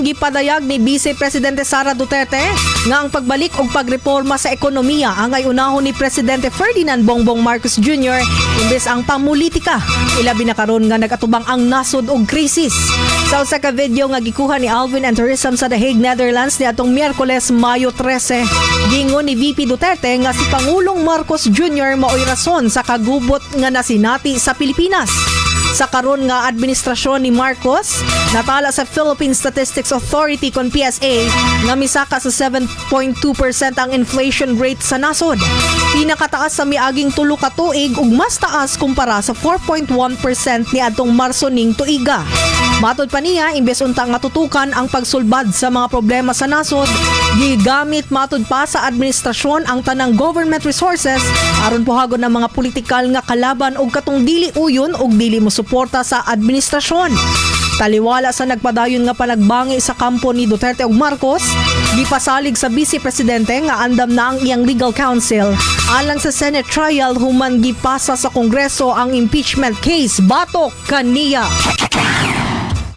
Gipadayag ni Vice Presidente Sara Duterte nga ang pagbalik og pagreporma sa ekonomiya ang ay unahon ni Presidente Ferdinand Bongbong Marcos Jr. imbes ang pamulitika. Ilabi na karon nga nagatubang ang nasod og krisis. Sa usa ka video nga gikuha ni Alvin and Tourism sa The Hague, Netherlands ni atong Miyerkules, Mayo 13, gingon ni VP Duterte nga si Pangulong Marcos Jr. maoy rason sa kagubot nga nasinati sa Pilipinas. Sa karon nga administrasyon ni Marcos, natala sa Philippine Statistics Authority kon PSA nga misaka sa 7.2% ang inflation rate sa nasod. Pinakataas sa miaging tulo ka tuig ug mas taas kumpara sa 4.1% ni adtong Marso ning tuiga. Matod pa niya, imbes unta nga tutukan ang pagsulbad sa mga problema sa nasod, gigamit matod pa sa administrasyon ang tanang government resources aron puhagon ang mga politikal nga kalaban og katong dili uyon og dili mo suporta sa administrasyon. Taliwala sa nagpadayon nga panagbangi sa kampo ni Duterte ug Marcos, gipasalig sa Vice Presidente nga andam na ang iyang legal counsel alang sa Senate trial human gipasa sa Kongreso ang impeachment case batok kaniya.